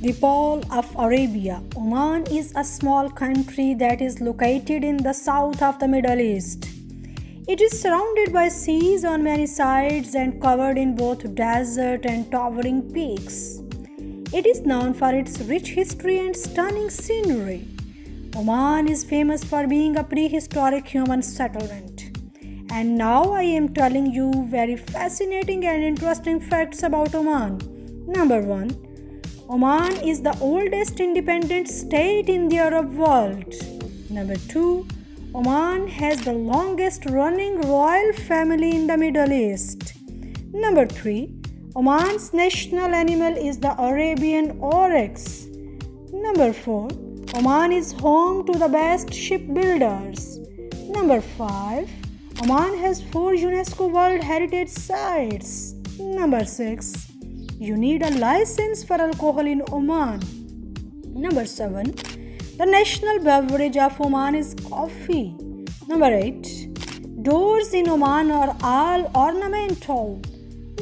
The Pearl of Arabia. Oman is a small country that is located in the south of the Middle East. It is surrounded by seas on many sides and covered in both desert and towering peaks. It is known for its rich history and stunning scenery. Oman is famous for being a prehistoric human settlement. And now I am telling you very fascinating and interesting facts about Oman. Number 1. Oman is the oldest independent state in the Arab world. Number 2. Oman has the longest running royal family in the Middle East. Number 3. Oman's national animal is the Arabian oryx. Number 4. Oman is home to the best shipbuilders. Number 5. Oman has 4 UNESCO World Heritage Sites. Number 6. You need a license for alcohol in Oman. Number 7. The national beverage of Oman is coffee. Number 8. Doors in Oman are all ornamental.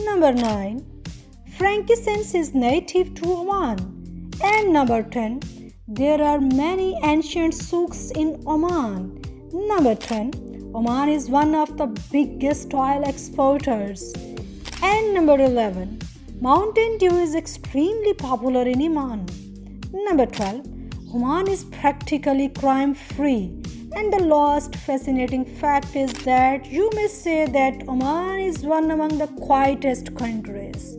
Number 9. Frankincense is native to Oman. And number 10. There are many ancient souks in Oman. Number 10. Oman is one of the biggest oil exporters. And number 11. Mountain Dew is extremely popular in Oman. Number 12. Oman is practically crime-free. And the last fascinating fact is that you may say that Oman is one among the quietest countries.